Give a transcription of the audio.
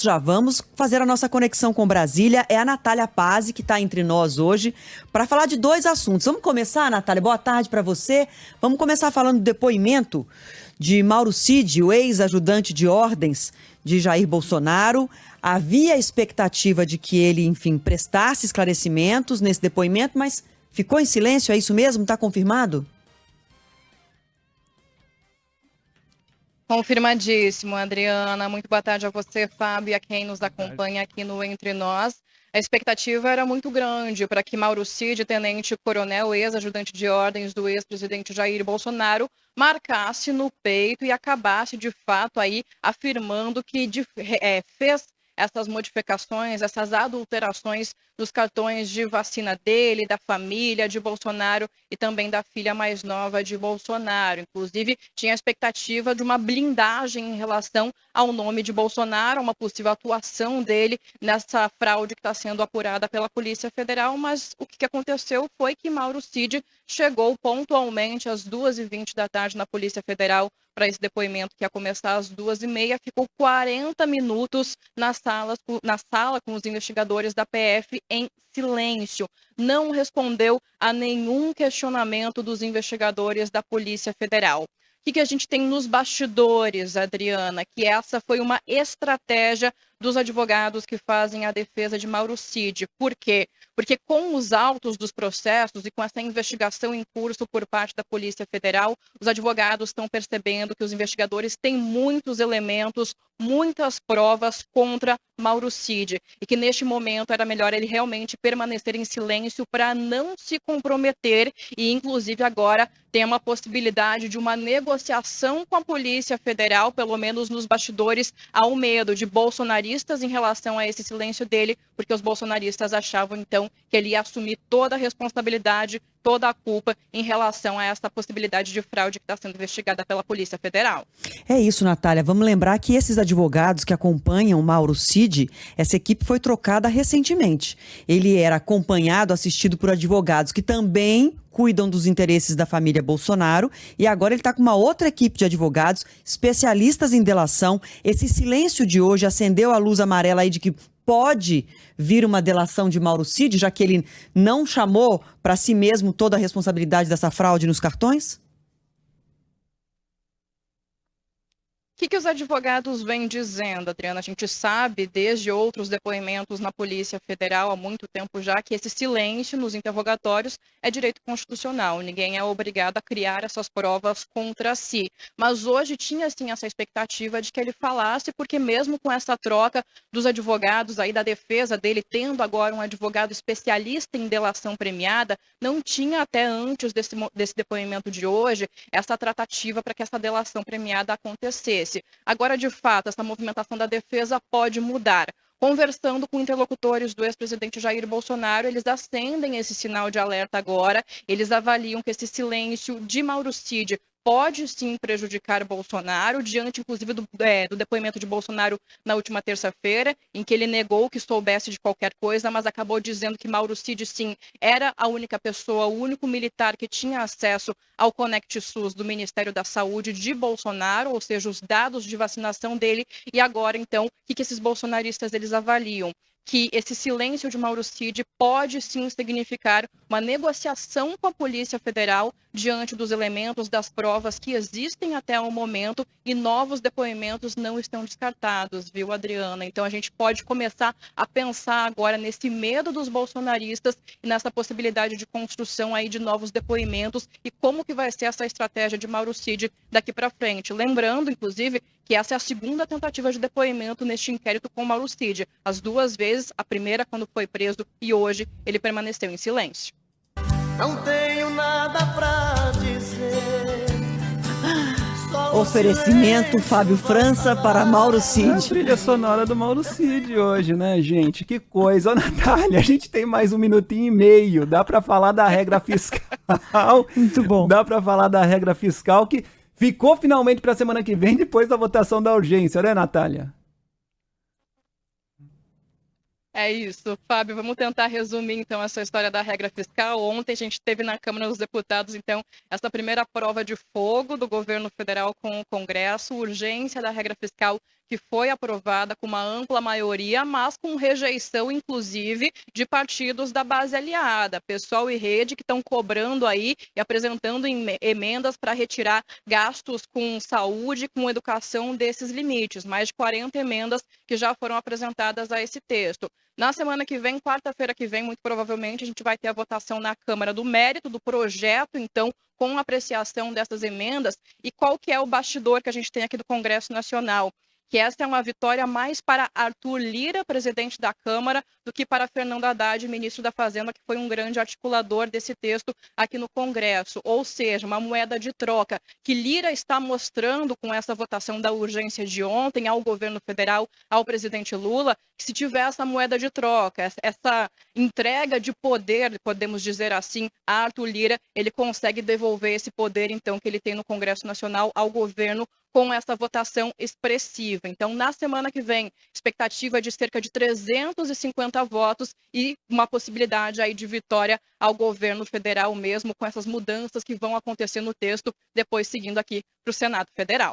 Já vamos fazer a nossa conexão com Brasília. É a Natália Pazzi que está entre nós hoje para falar de dois assuntos. Vamos começar, Natália? Boa tarde para você. Vamos começar falando do depoimento de Mauro Cid, o ex-ajudante de ordens de Jair Bolsonaro. Havia expectativa de que ele, enfim, prestasse esclarecimentos nesse depoimento, mas ficou em silêncio, é isso mesmo? Está confirmado? Confirmadíssimo, Adriana. Muito boa tarde a você, Fábio, e a quem nos acompanha aqui no Entre Nós. A expectativa era muito grande para que Mauro Cid, tenente-coronel, ex-ajudante de ordens do ex-presidente Jair Bolsonaro, marcasse no peito e acabasse, de fato, aí afirmando que fez essas modificações, essas adulterações nos cartões de vacina dele, da família de Bolsonaro e também da filha mais nova de Bolsonaro. Inclusive, tinha a expectativa de uma blindagem em relação ao nome de Bolsonaro, uma possível atuação dele nessa fraude que está sendo apurada pela Polícia Federal, mas o que aconteceu foi que Mauro Cid chegou pontualmente às 2h20 da tarde na Polícia Federal para esse depoimento que ia começar às 2h30, ficou 40 minutos na sala com os investigadores da PF em silêncio. Não respondeu a nenhum questionamento dos investigadores da Polícia Federal. O que a gente tem nos bastidores, Adriana? Que essa foi uma estratégia dos advogados que fazem a defesa de Mauro Cid. Por quê? Porque com os autos dos processos e com essa investigação em curso por parte da Polícia Federal, os advogados estão percebendo que os investigadores têm muitos elementos, muitas provas contra Mauro Cid e que neste momento era melhor ele realmente permanecer em silêncio para não se comprometer e, inclusive, agora tem uma possibilidade de uma negociação com a Polícia Federal, pelo menos nos bastidores, há um medo de bolsonaristas em relação a esse silêncio dele, porque os bolsonaristas achavam, então, que ele ia assumir toda a responsabilidade, toda a culpa em relação a essa possibilidade de fraude que está sendo investigada pela Polícia Federal. É isso, Natália. Vamos lembrar que esses advogados que acompanham Mauro Cid, essa equipe foi trocada recentemente. Ele era acompanhado, assistido por advogados que também cuidam dos interesses da família Bolsonaro e agora ele está com uma outra equipe de advogados, especialistas em delação. Esse silêncio de hoje acendeu a luz amarela aí de que pode vir uma delação de Mauro Cid, já que ele não chamou para si mesmo toda a responsabilidade dessa fraude nos cartões? O que os advogados vêm dizendo, Adriana? A gente sabe, desde outros depoimentos na Polícia Federal, há muito tempo já, que esse silêncio nos interrogatórios é direito constitucional. Ninguém é obrigado a criar essas provas contra si. Mas hoje tinha, sim, essa expectativa de que ele falasse, porque mesmo com essa troca dos advogados aí da defesa dele, tendo agora um advogado especialista em delação premiada, não tinha até antes desse depoimento de hoje essa tratativa para que essa delação premiada acontecesse. Agora, de fato, essa movimentação da defesa pode mudar. Conversando com interlocutores do ex-presidente Jair Bolsonaro, eles acendem esse sinal de alerta agora. Eles avaliam que esse silêncio de Mauro Cid pode sim prejudicar Bolsonaro, diante inclusive do depoimento de Bolsonaro na última terça-feira, em que ele negou que soubesse de qualquer coisa, mas acabou dizendo que Mauro Cid sim era a única pessoa, o único militar que tinha acesso ao Conect SUS do Ministério da Saúde de Bolsonaro, ou seja, os dados de vacinação dele. E agora, então, o que esses bolsonaristas eles avaliam? Que esse silêncio de Mauro Cid pode sim significar uma negociação com a Polícia Federal diante dos elementos, das provas que existem até o momento e novos depoimentos não estão descartados, viu, Adriana? Então a gente pode começar a pensar agora nesse medo dos bolsonaristas e nessa possibilidade de construção aí de novos depoimentos e como que vai ser essa estratégia de Mauro Cid daqui para frente. Lembrando, inclusive, que essa é a segunda tentativa de depoimento neste inquérito com Mauro Cid. As duas vezes, a primeira quando foi preso e hoje ele permaneceu em silêncio. Não tenho nada pra dizer. Oferecimento Fábio França para Mauro Cid. A trilha sonora do Mauro Cid hoje, né, gente? Que coisa. Ô, Natália, a gente tem mais 1 minutinho e meio. Dá pra falar da regra fiscal. Muito bom. Dá pra falar da regra fiscal que ficou finalmente pra semana que vem, depois da votação da urgência, né, Natália? É isso, Fábio. Vamos tentar resumir, então, essa história da regra fiscal. Ontem a gente teve na Câmara dos Deputados, então, essa primeira prova de fogo do governo federal com o Congresso, urgência da regra fiscal que foi aprovada com uma ampla maioria, mas com rejeição, inclusive, de partidos da base aliada, PSOL e Rede, que estão cobrando aí e apresentando emendas para retirar gastos com saúde, com educação desses limites. Mais de 40 emendas que já foram apresentadas a esse texto. Na semana que vem, quarta-feira que vem, muito provavelmente, a gente vai ter a votação na Câmara do mérito do projeto, então, com apreciação dessas emendas. E qual que é o bastidor que a gente tem aqui do Congresso Nacional? Que essa é uma vitória mais para Arthur Lira, presidente da Câmara, do que para Fernando Haddad, ministro da Fazenda, que foi um grande articulador desse texto aqui no Congresso. Ou seja, uma moeda de troca que Lira está mostrando com essa votação da urgência de ontem ao governo federal, ao presidente Lula, que se tiver essa moeda de troca, essa entrega de poder, podemos dizer assim, a Arthur Lira, ele consegue devolver esse poder, então, que ele tem no Congresso Nacional ao governo com essa votação expressiva. Então, na semana que vem, expectativa de cerca de 350 votos e uma possibilidade aí de vitória ao governo federal mesmo, com essas mudanças que vão acontecer no texto, depois seguindo aqui para o Senado Federal.